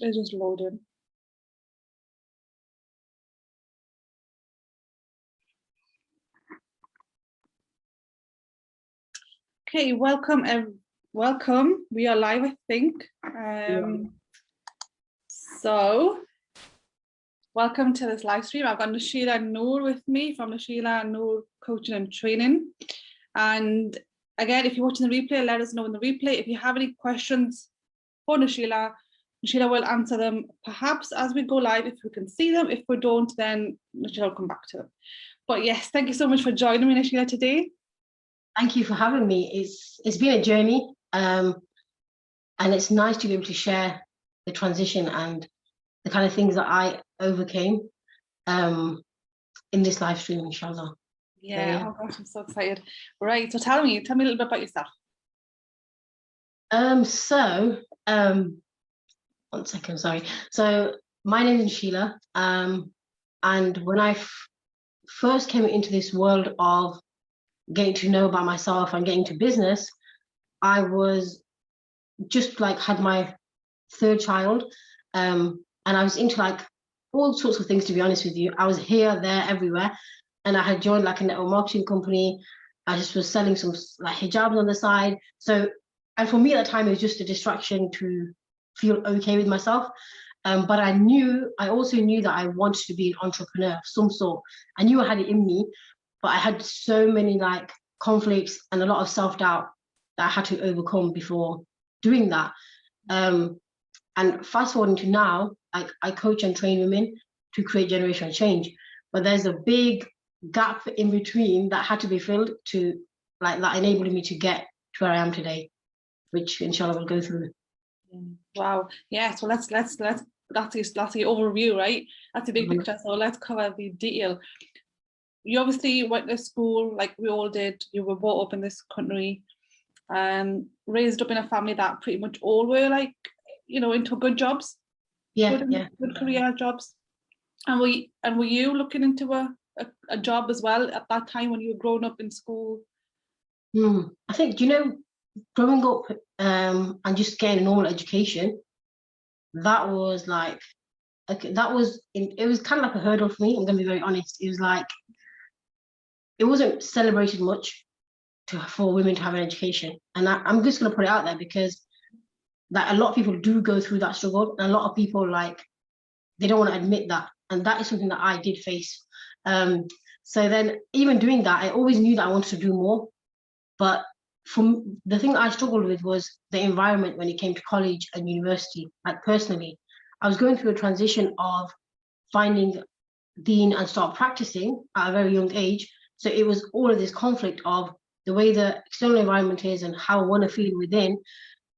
It's just loading. Okay, welcome. Welcome. We are live, I think. So, welcome to this live stream. I've got Noshiela and Noor with me from Noshiela and Noor Coaching and Training. And again, if you're watching the replay, let us know in the replay. If you have any questions for Noshiela, Noshiela will answer them perhaps as we go live if we can see them. If we don't, then Noshiela will come back to them. But yes, thank you so much for joining me, Noshiela, today. Thank you for having me. It's been a journey, and it's nice to be able to share the transition and the kind of things that I overcame in this live stream, inshallah. Yeah, oh gosh, I'm so excited. Right, so tell me a little bit about yourself. 1 second, sorry. So my name is Noshiela, and when I first came into this world of getting to know about myself and getting to business, I was just like had my third child, and I was into like all sorts of things, to be honest with you. I was here, there, everywhere, and I had joined like a network marketing company. I just was selling some like hijabs on the side. So, and for me at the time, it was just a distraction to feel okay with myself. But I also knew that I wanted to be an entrepreneur of some sort. I knew I had it in me, but I had so many like conflicts and a lot of self-doubt that I had to overcome before doing that. And fast forwarding to now, I coach and train women to create generational change. But there's a big gap in between that had to be filled to like that enabled me to get to where I am today, which inshallah we'll go through. Wow. Yeah. So let's that's the overview, right? That's a big picture. So let's cover the detail. You obviously went to school like we all did. You were brought up in this country, raised up in a family that pretty much all were like, into good jobs. Good career jobs. And were you looking into a job as well at that time when you were growing up in school? I think, growing up and just getting a normal education, that was like, it was kind of like a hurdle for me. I'm going to be very honest. It was like, it wasn't celebrated much for women to have an education. And I'm just going to put it out there because that a lot of people do go through that struggle. And a lot of people they don't want to admit that. And that is something that I did face. So then even doing that, I always knew that I wanted to do more. But the thing that I struggled with was the environment when it came to college and university. Like personally, I was going through a transition of finding deen and start practicing at a very young age. So it was all of this conflict of the way the external environment is and how I want to feel within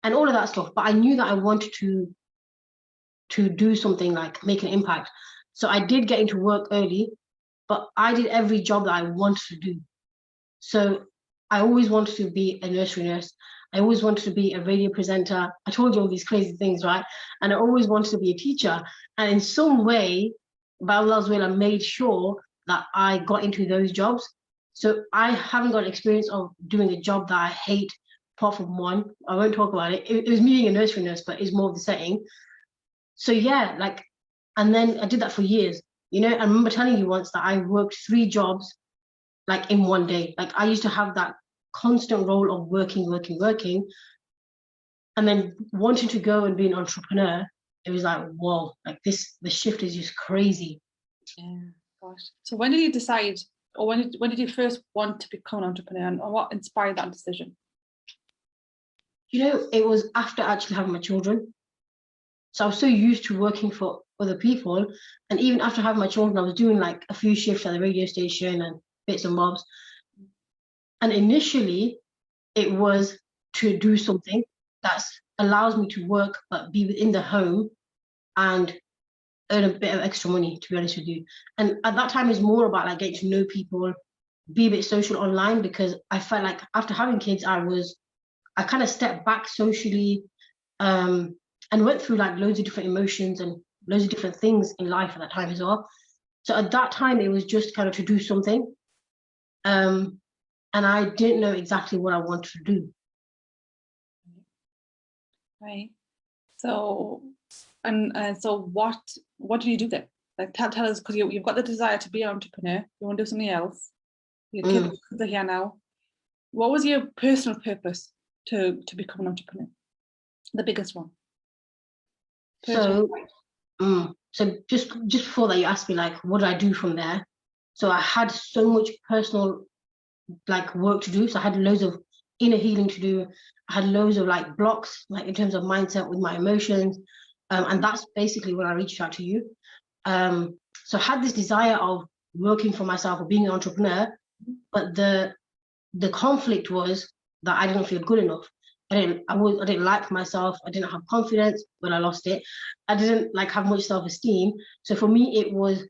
and all of that stuff. But I knew that I wanted to do something like make an impact. So I did get into work early, but I did every job that I wanted to do. So I always wanted to be a nursery nurse. I always wanted to be a radio presenter. I told you all these crazy things, right? And I always wanted to be a teacher. And in some way, by Allah's will, I made sure that I got into those jobs. So I haven't got experience of doing a job that I hate, apart from one. I won't talk about it. It was me being a nursery nurse, but it's more of the setting. So yeah, and then I did that for years. I remember telling you once that I worked 3 jobs like in one day. Like I used to have that constant role of working. And then wanting to go and be an entrepreneur, it was like, whoa, like the shift is just crazy. Yeah, gosh. So when did you decide, or when did you first want to become an entrepreneur, and what inspired that decision? It was after actually having my children. So I was so used to working for other people. And even after having my children, I was doing like a few shifts at the radio station and bits and bobs. And initially, it was to do something that allows me to work, but be within the home and earn a bit of extra money, to be honest with you. And at that time, it's more about like getting to know people, be a bit social online, because I felt like after having kids, I kind of stepped back socially, and went through like loads of different emotions and loads of different things in life at that time as well. So at that time, it was just kind of to do something. And I didn't know exactly what I wanted to do. Right. So And so what did you do there? Like tell us, because you've got the desire to be an entrepreneur, you want to do something else. Your kids are here now. What was your personal purpose to become an entrepreneur? The biggest one. So just before that, you asked me like, what did I do from there? So I had so much personal like work to do. So I had loads of inner healing to do. I had loads of like blocks, like in terms of mindset with my emotions. And that's basically when I reached out to you. So I had this desire of working for myself or being an entrepreneur, but the conflict was that I didn't feel good enough. I didn't like myself. I didn't have confidence when I lost it. I didn't like have much self-esteem. So for me, it was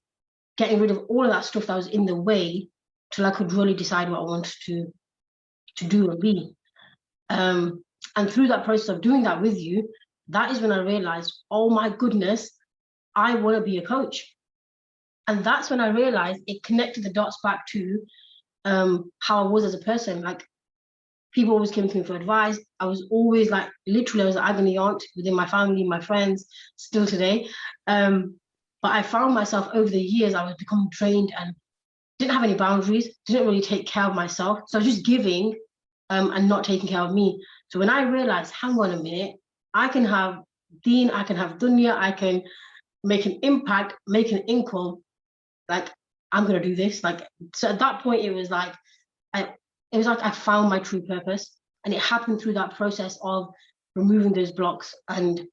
getting rid of all of that stuff that was in the way till I could really decide what I wanted to do and be. And through that process of doing that with you, that is when I realized, oh my goodness, I want to be a coach. And that's when I realized it connected the dots back to how I was as a person. Like, people always came to me for advice. I was always like, literally, I was an agony aunt within my family, my friends, still today. But I found myself over the years, I was becoming drained and didn't have any boundaries, didn't really take care of myself. So I was just giving and not taking care of me. So when I realized, hang on a minute, I can have Deen, I can have Dunya, I can make an impact, make an income, like, I'm going to do this. Like, so at that point, it was like I found my true purpose, and it happened through that process of removing those blocks and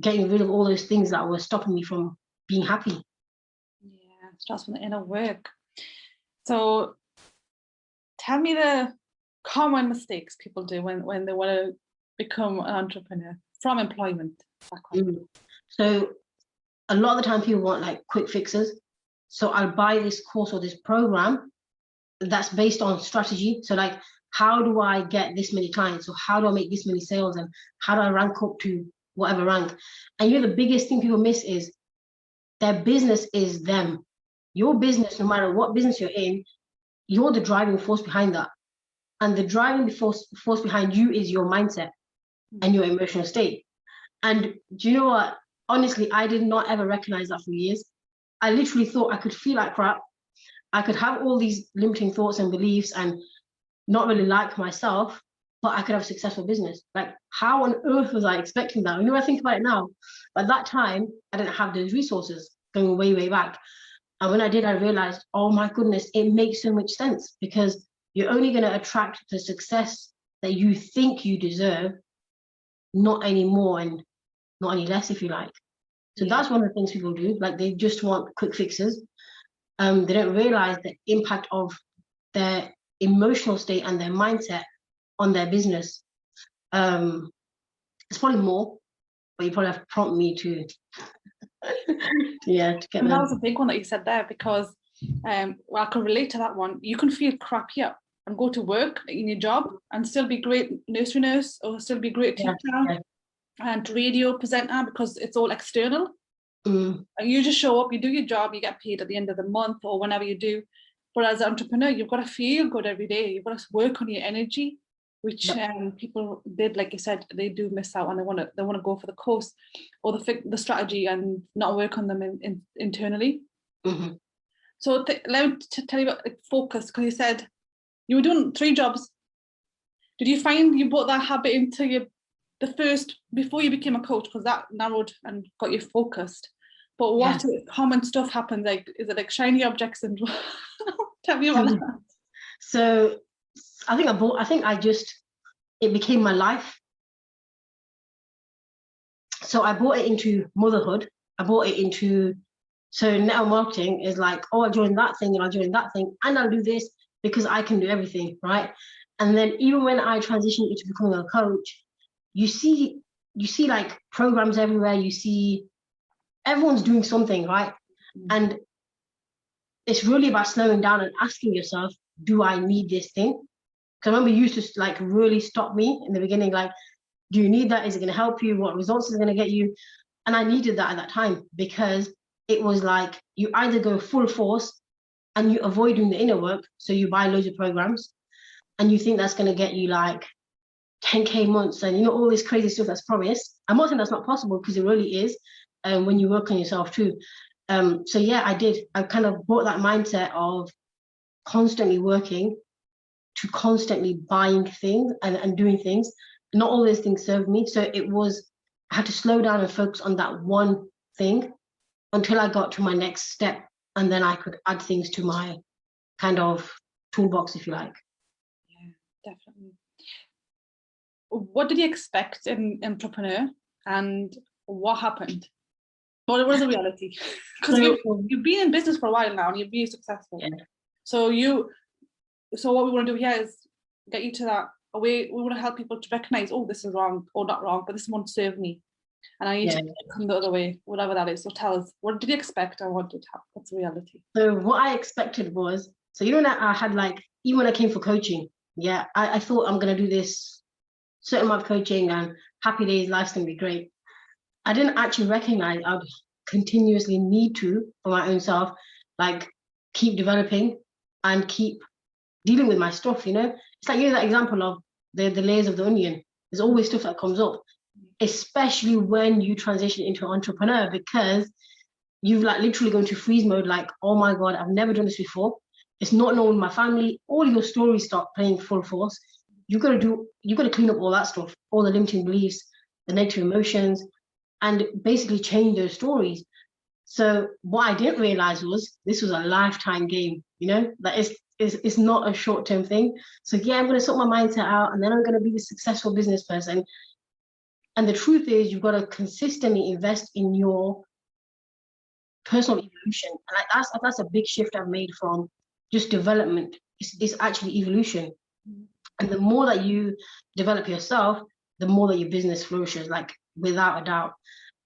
getting rid of all those things that were stopping me from being happy. Yeah, it starts from the inner work. So tell me the common mistakes people do when they want to become an entrepreneur from employment background. So a lot of the time people want like quick fixes. So I'll buy this course or this program that's based on strategy. So like, how do I get this many clients? Or how do I make this many sales? And how do I rank up to whatever rank? And the biggest thing people miss is their business is them. Your business, no matter what business you're in, you're the driving force behind that. And the driving force behind you is your mindset and your emotional state. And do you know what? Honestly, I did not ever recognize that for years. I literally thought I could feel like crap. I could have all these limiting thoughts and beliefs and not really like myself, but I could have a successful business. Like, how on earth was I expecting that? When I think about it now, at that time, I didn't have those resources going way, way back. And when I did, I realized, oh my goodness, it makes so much sense, because you're only going to attract the success that you think you deserve, not any more and not any less, if you like. So that's one of the things people do. Like, they just want quick fixes. They don't realize the impact of their emotional state and their mindset on their business. It's probably more, but you probably have to prompt me to to get that was a big one that you said there, because well, I can relate to that one. You can feel crap here and go to work in your job and still be great nursery nurse, or still be great teacher and radio presenter, because it's all external. You just show up, you do your job, you get paid at the end of the month or whenever you do. But as an entrepreneur, you've got to feel good every day. You've got to work on your energy, which people did, like you said, they do miss out, and they want to go for the course or the strategy and not work on them internally. So let me tell you about focus, because you said you were doing 3 jobs. Did you find you brought that habit into the first, before you became a coach, because that narrowed and got you focused? But what common stuff happened? Like, is it like shiny object syndrome? Tell me about that. So I think it became my life. So I brought it into motherhood. I brought it into, so network marketing is like, oh, I joined that thing and I joined that thing and I'll do this because I can do everything, right? And then even when I transitioned into becoming a coach, you see like programs everywhere. You see everyone's doing something, right? And it's really about slowing down and asking yourself, do I need this thing? Because I remember you used to like really stop me in the beginning, like, do you need that? Is it going to help you? What results is it going to get you? And I needed that at that time, because it was like, you either go full force and you avoid doing the inner work. So you buy loads of programs and you think that's going to get you like 10K months and all this crazy stuff that's promised. I'm not saying that's not possible, because it really is. when you work on yourself too. So yeah, I kind of brought that mindset of constantly working to constantly buying things and doing things. Not all those things served me. So I had to slow down and focus on that one thing until I got to my next step. And then I could add things to my kind of toolbox, if you like. Yeah, definitely. What did you expect in entrepreneur, and what happened? What was the reality? Because you've been in business for a while now and you've been successful. Yeah. So what we want to do here is get you to that way. We want to help people to recognize, oh, this is wrong or not wrong, but this won't serve me, and I need to come the other way, whatever that is. So tell us, what did you expect and what did happen? What's the reality? So what I expected was, so you know that I had like, even when I came for coaching, yeah, I thought I'm gonna do this certain amount of coaching and happy days, life's gonna be great. I didn't actually recognize I'd continuously need to, for my own self, like keep developing and keep dealing with my stuff, you know? It's like, you know, that example of the layers of the onion. There's always stuff that comes up, especially when you transition into an entrepreneur, because you've like literally gone to freeze mode, like, oh my God, I've never done this before. It's not known in my family. All your stories start playing full force. You've got to clean up all that stuff, all the limiting beliefs, the negative emotions, and basically change those stories. So what I didn't realize was this was a lifetime game, you know, that it's not a short-term thing. So yeah, I'm going to sort my mindset out and then I'm going to be a successful business person. And the truth is you've got to consistently invest in your personal evolution. And like that's a big shift I've made from just development. It's actually evolution. And the more that you develop yourself, the more that your business flourishes, like without a doubt.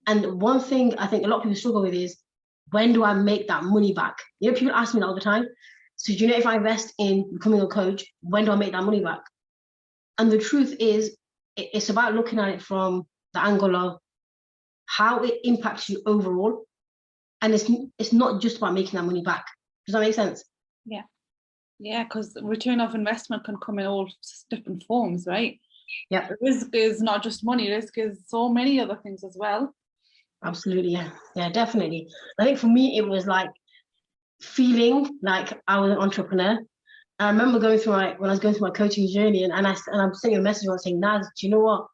And one thing I think a lot of people struggle with is, when do I make that money back? You know, people ask me that all the time. So do you know, if I invest in becoming a coach, when do I make that money back? And the truth is, it's about looking at it from the angle of how it impacts you overall. And it's not just about making that money back. Does that make sense? Yeah. Yeah, because return of investment can come in all different forms, right? Yeah. Risk is not just money, risk is so many other things as well. Absolutely, yeah. Yeah, definitely. I think for me, it was like feeling like I was an entrepreneur. I remember when I was going through my coaching journey, and I'm sending a message on saying, Naz, do you know what?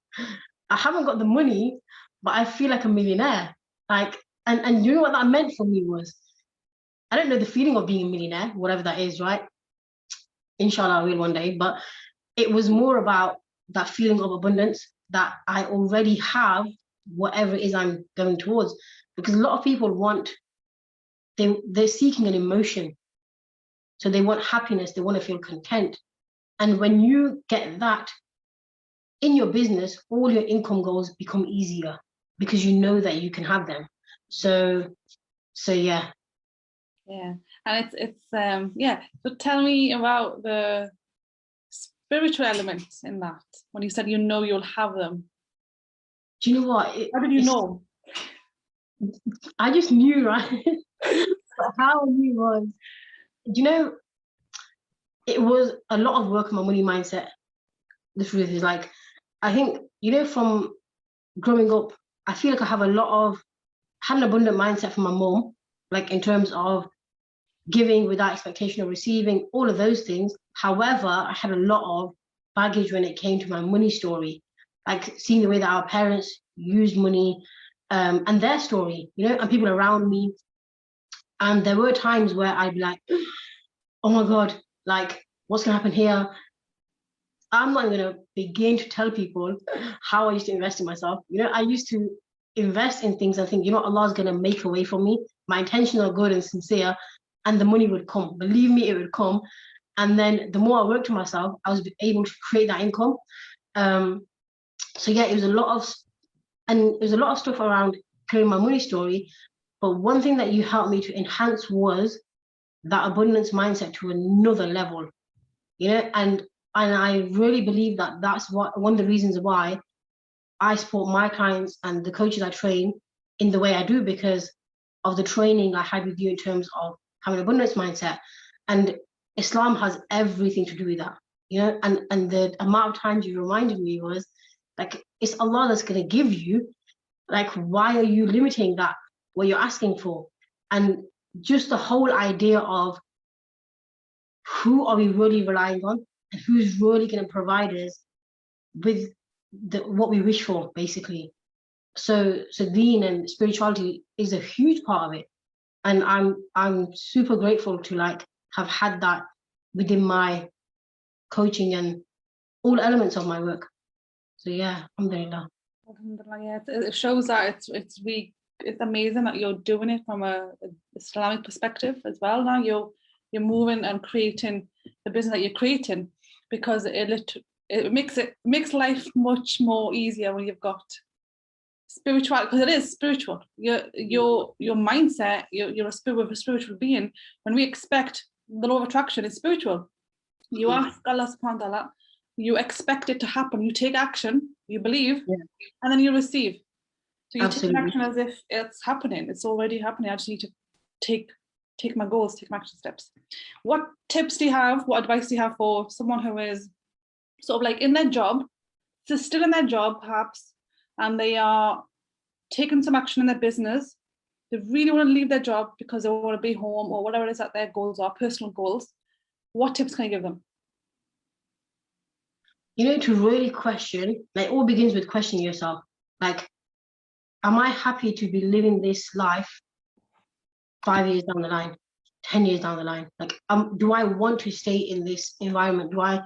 I haven't got the money, but I feel like a millionaire. Like, and you know what that meant for me was, I don't know the feeling of being a millionaire, whatever that is, right? Inshallah, I will one day. But it was more about that feeling of abundance, that I already have whatever it is I'm going towards. Because a lot of people they're seeking an emotion. So they want happiness, they want to feel content. And when you get that in your business, all your income goals become easier because you know that you can have them. So yeah. Yeah. And it's yeah. So tell me about the spiritual elements in that, when you said, you know, you'll have them. Do you know what? How did you know? I just knew, right? But how I knew was, you know, it was a lot of work on my money mindset. The truth is, like, I think, you know, from growing up, I feel like I had an abundant mindset from my mom, like in terms of giving without expectation of receiving, all of those things. However, I had a lot of baggage when it came to my money story, like seeing the way that our parents used money, and their story, you know, and people around me. And there were times where I'd be like, oh my God, like, what's gonna happen here? I'm not gonna begin to tell people how I used to invest in myself. You know, I used to invest in things and think, you know, Allah's gonna make a way for me. My intentions are good and sincere, and the money would come. Believe me, it would come. And then the more I worked on myself, I was able to create that income. So yeah, it was a lot of stuff around creating my money story. But one thing that you helped me to enhance was that abundance mindset to another level, you know, and I really believe that that's one of the reasons why I support my clients and the coaches I train in the way I do, because of the training I had with you in terms of having an abundance mindset. And Islam has everything to do with that, you know, and the amount of times you reminded me was like, it's Allah that's going to give you. Like, why are you limiting that, what you're asking for? And just the whole idea of who are we really relying on and who's really going to provide us with what we wish for, basically. So deen and spirituality is a huge part of it. And I'm super grateful to like have had that within my coaching and all elements of my work. So yeah, alhamdulillah. Alhamdulillah, yeah, it shows that it's amazing that you're doing it from a Islamic perspective as well. Now you're moving and creating the business that you're creating, because it makes life much more easier when you've got spiritual, because it is spiritual. Your mindset, you're a spiritual being. When we expect the law of attraction, is spiritual. You ask Allah subhanahu wa ta'ala, you expect it to happen, you take action, you believe, and then you receive. So you Absolutely. take action as if it's happening, it's already happening. I just need to take my goals, take my action steps. What tips do you have, what advice do you have for someone who is sort of like in their job, so still in their job perhaps, and they are taking some action in their business, they really want to leave their job because they want to be home or whatever it is that their goals are, personal goals? What tips can you give them? You know, to really question, like, all begins with questioning yourself. Like, am I happy to be living this life 5 years down the line, 10 years down the line? Like, do I want to stay in this environment? And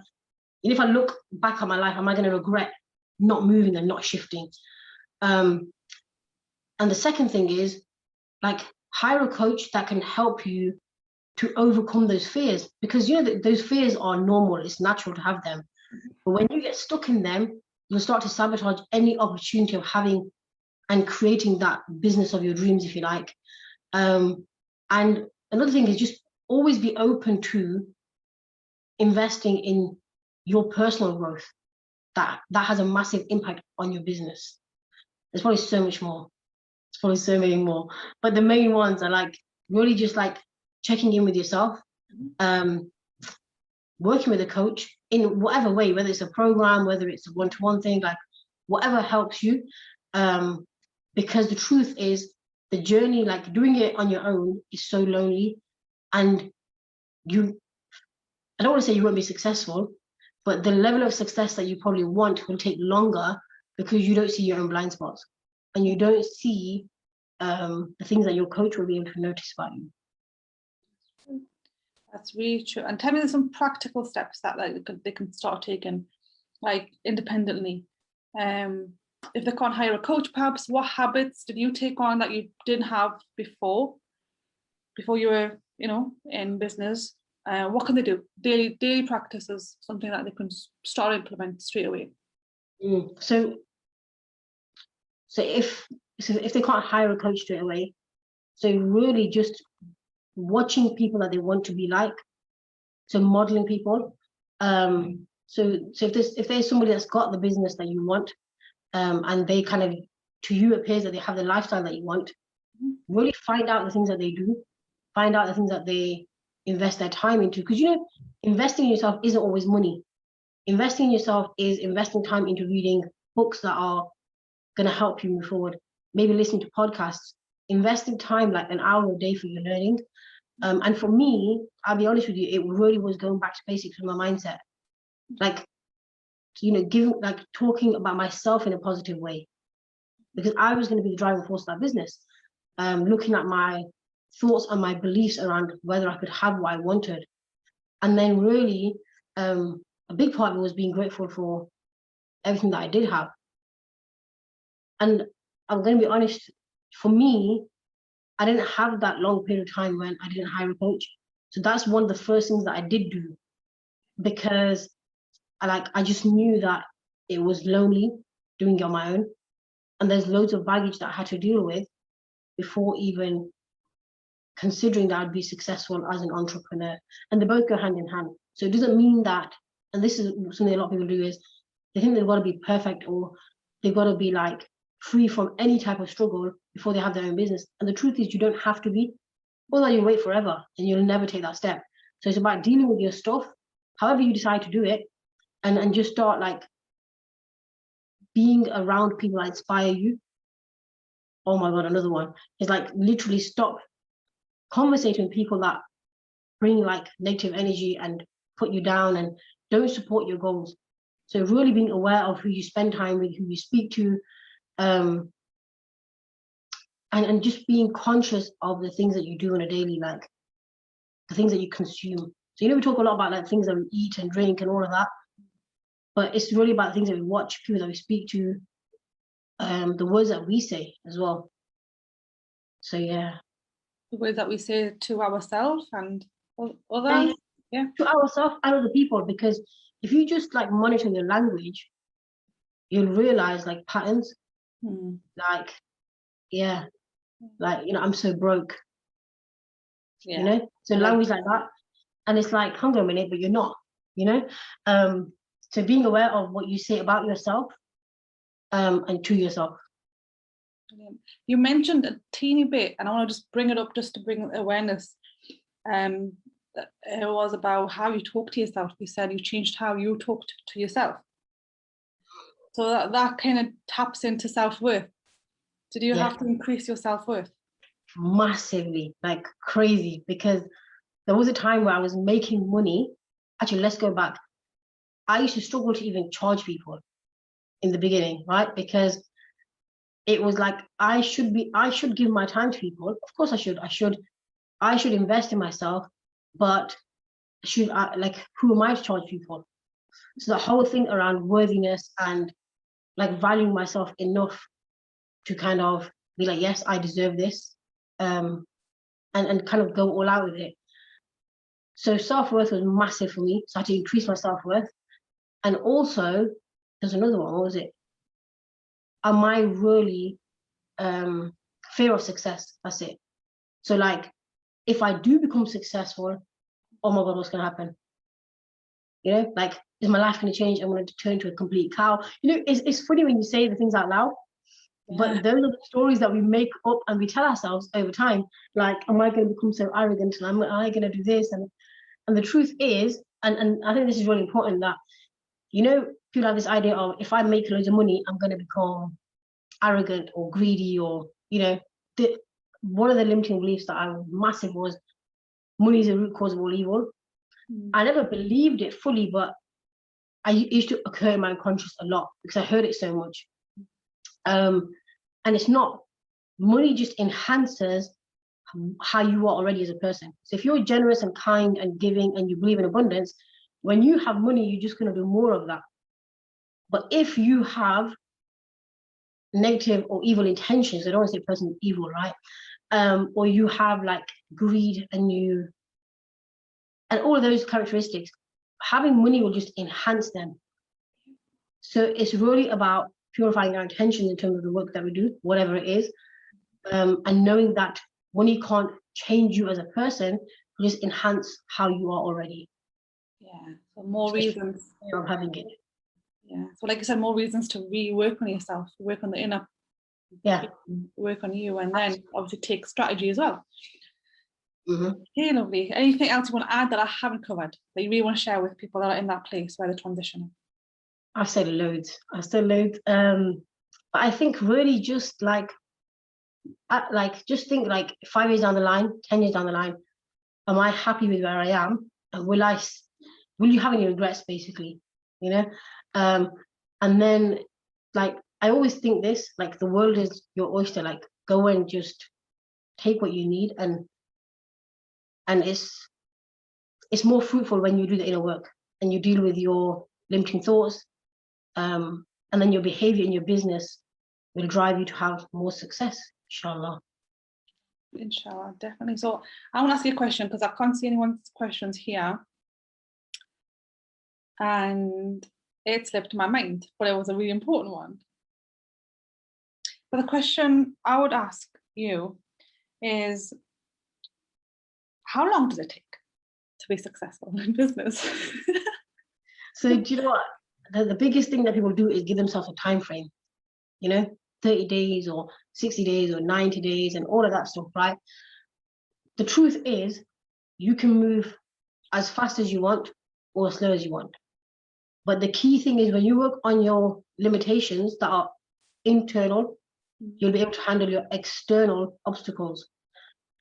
if I look back at my life, am I going to regret not moving and not shifting? And the second thing is, like, hire a coach that can help you to overcome those fears, because you know those fears are normal, it's natural to have them. But when you get stuck in them, you'll start to sabotage any opportunity of having and creating that business of your dreams, if you like. And another thing is just always be open to investing in your personal growth. That has a massive impact on your business. There's probably so much more. There's probably so many more. But the main ones are like really just like checking in with yourself, working with a coach in whatever way, whether it's a program, whether it's a one-to-one thing, like whatever helps you. Because the truth is, the journey, like doing it on your own, is so lonely. And I don't want to say you won't be successful, but the level of success that you probably want will take longer because you don't see your own blind spots and you don't see the things that your coach will be able to notice about you. That's really true. And tell me some practical steps that they can start taking, like independently. If they can't hire a coach, perhaps what habits did you take on that you didn't have before you were, in business? What can they do? Daily practices, something that they can start implement straight away. So if they can't hire a coach straight away, so really just watching people that they want to be like, so modeling people. So if there's somebody that's got the business that you want, and they kind of, to you appears that they have the lifestyle that you want, really find out the things that they do, find out the things that they invest their time into, because investing in yourself isn't always money. Investing in yourself is investing time into reading books that are going to help you move forward, maybe listening to podcasts, investing time like an hour a day for your learning. And for me, I'll be honest with you, it really was going back to basics with my mindset. Like, talking about myself in a positive way, because I was going to be the driving force of that business. Looking at my thoughts and my beliefs around whether I could have what I wanted. And then really, a big part of it was being grateful for everything that I did have. And I'm going to be honest, for me, I didn't have that long period of time when I didn't hire a coach. So that's one of the first things that I did do, because I just knew that it was lonely doing it on my own. And there's loads of baggage that I had to deal with before even considering that I'd be successful as an entrepreneur. And they both go hand in hand. So it doesn't mean that, and this is something a lot of people do, is they think they've got to be perfect or they've got to be like free from any type of struggle before they have their own business. And the truth is, you don't have to be, although you wait forever and you'll never take that step. So it's about dealing with your stuff, however you decide to do it, and just start like being around people that inspire you, oh my God, another one, is like literally stop conversating with people that bring like negative energy and put you down and don't support your goals. So really being aware of who you spend time with, who you speak to, and just being conscious of the things that you do on a daily, like the things that you consume. So, you know, we talk a lot about like things that we eat and drink and all of that, but it's really about things that we watch, people that we speak to, the words that we say as well. So yeah. The words that we say to ourselves and others. Yeah. To ourselves and other people, because if you just like monitor your language, you'll realize like patterns. Like, yeah, like, you know, I'm so broke. Yeah. You know, so language like that. And it's like, hang on a minute, but you're not, you know? So being aware of what you say about yourself, and to yourself. Brilliant. You mentioned a teeny bit, and I want to just bring it up just to bring awareness. It was about how you talk to yourself. You said you changed how you talked to yourself. So that kind of taps into self-worth. Did you have to increase your self-worth? Massively, like crazy, because there was a time where I was making money. Actually, let's go back. I used to struggle to even charge people in the beginning, right? Because it was like I should give my time to people. Of course I should invest in myself, but should I, like, who am I to charge people? So the whole thing around worthiness and like valuing myself enough to kind of be like, yes, I deserve this, and kind of go all out with it. So self-worth was massive for me. So I had to increase my self-worth. And also, there's another one, what was it? Am I really fear of success? That's it. So like, if I do become successful, oh my God, what's gonna happen? You know, like, is my life gonna change? I'm gonna turn into a complete cow. You know, it's funny when you say the things out loud, but those are the stories that we make up and we tell ourselves over time. Like, am I gonna become so arrogant? And am I gonna do this? And the truth is, and I think this is really important, that, you know, people have this idea of, if I make loads of money, I'm gonna become arrogant or greedy, or, you know, one of the limiting beliefs that I was massive was money is the root cause of all evil. I never believed it fully, but it used to occur in my unconscious a lot because I heard it so much. And it's not, money just enhances how you are already as a person. So if you're generous and kind and giving and you believe in abundance, when you have money, you're just going to do more of that. But if you have negative or evil intentions, I don't want to say person is evil, right? Or you have like greed and all of those characteristics, having money will just enhance them. So it's really about purifying our intentions in terms of the work that we do, whatever it is, and knowing that money can't change you as a person, just enhance how you are already. Yeah, so more reasons of having it. Yeah, so like I said, more reasons to rework on yourself, work on the inner, work on you, and then obviously take strategy as well. Okay, lovely. Anything else you want to add that I haven't covered that you really want to share with people that are in that place where they're transitioning? I've said loads. But I think really just just think like 5 years down the line, 10 years down the line, am I happy with where I am? And will you have any regrets, basically? You know? And then, like, I always think this, like, the world is your oyster. Like, go and just take what you need, and it's more fruitful when you do the inner work and you deal with your limiting thoughts, and then your behavior in your business will drive you to have more success, inshallah. Inshallah, definitely. So I want to ask you a question because I can't see anyone's questions here, and it slipped my mind, but it was a really important one. But the question I would ask you is, how long does it take to be successful in business? So do you know what? The biggest thing that people do is give themselves a time frame, 30 days or 60 days or 90 days and all of that stuff, right? The truth is, you can move as fast as you want or as slow as you want. But the key thing is, when you work on your limitations that are internal, You'll be able to handle your external obstacles.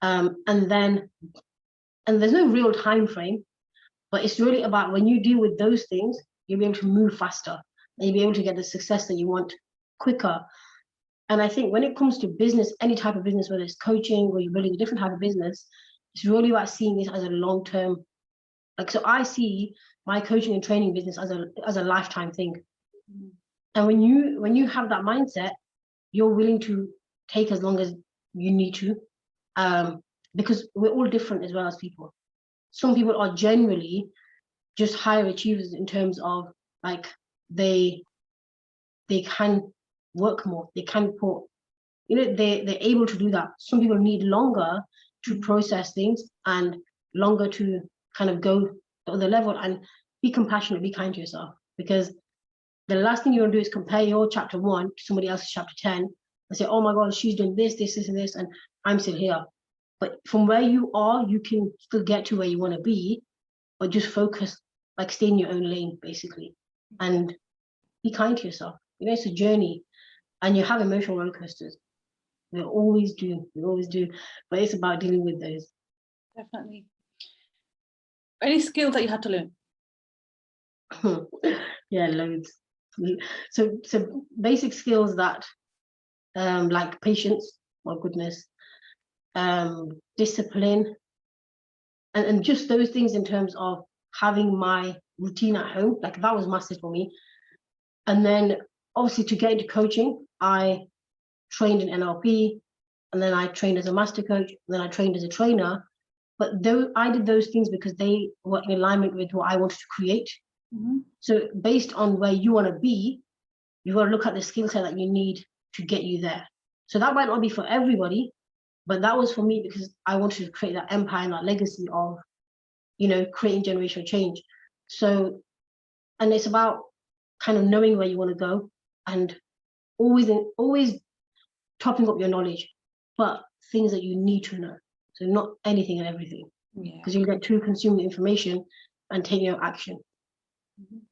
And there's no real time frame, but it's really about when you deal with those things, you'll be able to move faster and you'll be able to get the success that you want quicker. And I think when it comes to business, any type of business, whether it's coaching or you're building a different type of business, it's really about seeing this as a long-term. Like, so I see my coaching and training business as a lifetime thing. And when you have that mindset, you're willing to take as long as you need to, because we're all different as well as people. Some people are generally just higher achievers in terms of like they can work more, they can put, they're able to do that. Some people need longer to process things and longer to kind of go to the other level. And be compassionate, be kind to yourself, because the last thing you want to do is compare your chapter 1 to somebody else's chapter 10 and say, oh my God, she's doing this, and this, and I'm still here. But from where you are, you can still get to where you want to be, but just focus, like stay in your own lane, basically, and be kind to yourself. It's a journey, and you have emotional roller coasters. We always do, but it's about dealing with those. Definitely. Any skills that you had to learn? Yeah, loads. So basic skills that, like patience, my goodness, discipline, and just those things in terms of having my routine at home, like that was massive for me. And then obviously to get into coaching, I trained in NLP, and then I trained as a master coach, and then I trained as a trainer. But I did those things because they were in alignment with what I wanted to create. So based on where you want to be, you got to look at the skill set that you need to get you there. So that might not be for everybody, but that was for me because I wanted to create that empire and that legacy of, creating generational change. So, and it's about kind of knowing where you want to go and always topping up your knowledge, but things that you need to know. So not anything and everything, because you'll get too consumed with information and take no action.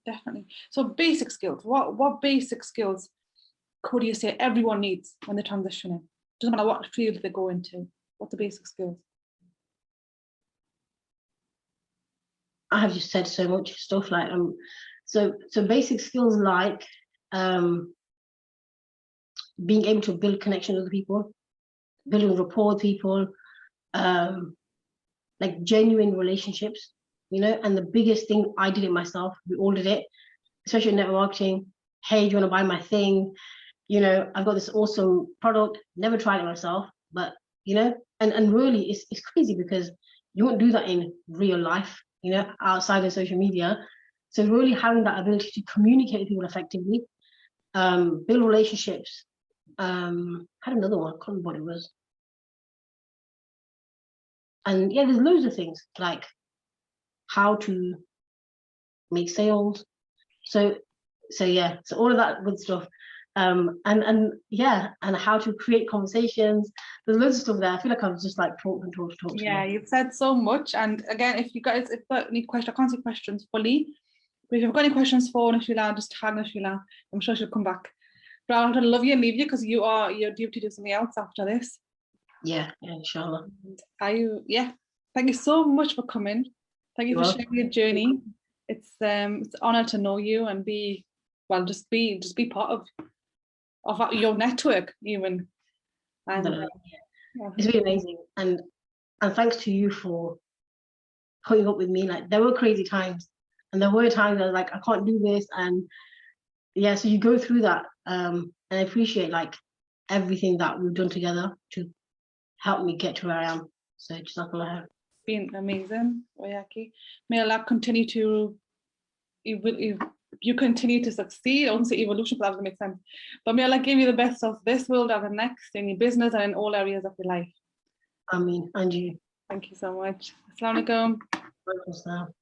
Definitely. So basic skills. What basic skills could you say everyone needs when they're transitioning? Doesn't matter what field they go into. What's the basic skills? I have just said so much stuff like so basic skills like being able to build connections with people, building rapport with people, like genuine relationships, and the biggest thing, I did it myself, we all did it, especially in network marketing. Hey, do you want to buy my thing? I've got this awesome product, never tried it myself, but and really it's crazy because you won't do that in real life, outside of social media. So really having that ability to communicate with people effectively, build relationships. I had another one, I can't remember what it was. And yeah, there's loads of things like how to make sales. So yeah, so all of that good stuff. And how to create conversations. There's loads of stuff there. I feel like I've just like talked. Yeah, you've said so much. And again, if you've got any questions, I can't see questions fully, but if you've got any questions for Noshiela, just tag Noshiela. I'm sure she'll come back. But I want to love you and leave you because you're due to do something else after this. Yeah, inshallah. Thank you so much for coming. Thank you for sharing your journey. It's an honor to know you and just be part of your network even. And it's really amazing. And thanks to you for putting up with me. Like there were crazy times, and there were times I was like, I can't do this, and yeah, so you go through that, and I appreciate like everything that we've done together to help me get to where I am. So jazakallah. Been amazing, Oyaki. May Allah continue to you continue to succeed. I won't say evolution, but that doesn't make sense. But may Allah give you the best of this world and the next in your business and in all areas of your life. Ameen. And you. Thank you so much. Assalamu alaikum. Welcome,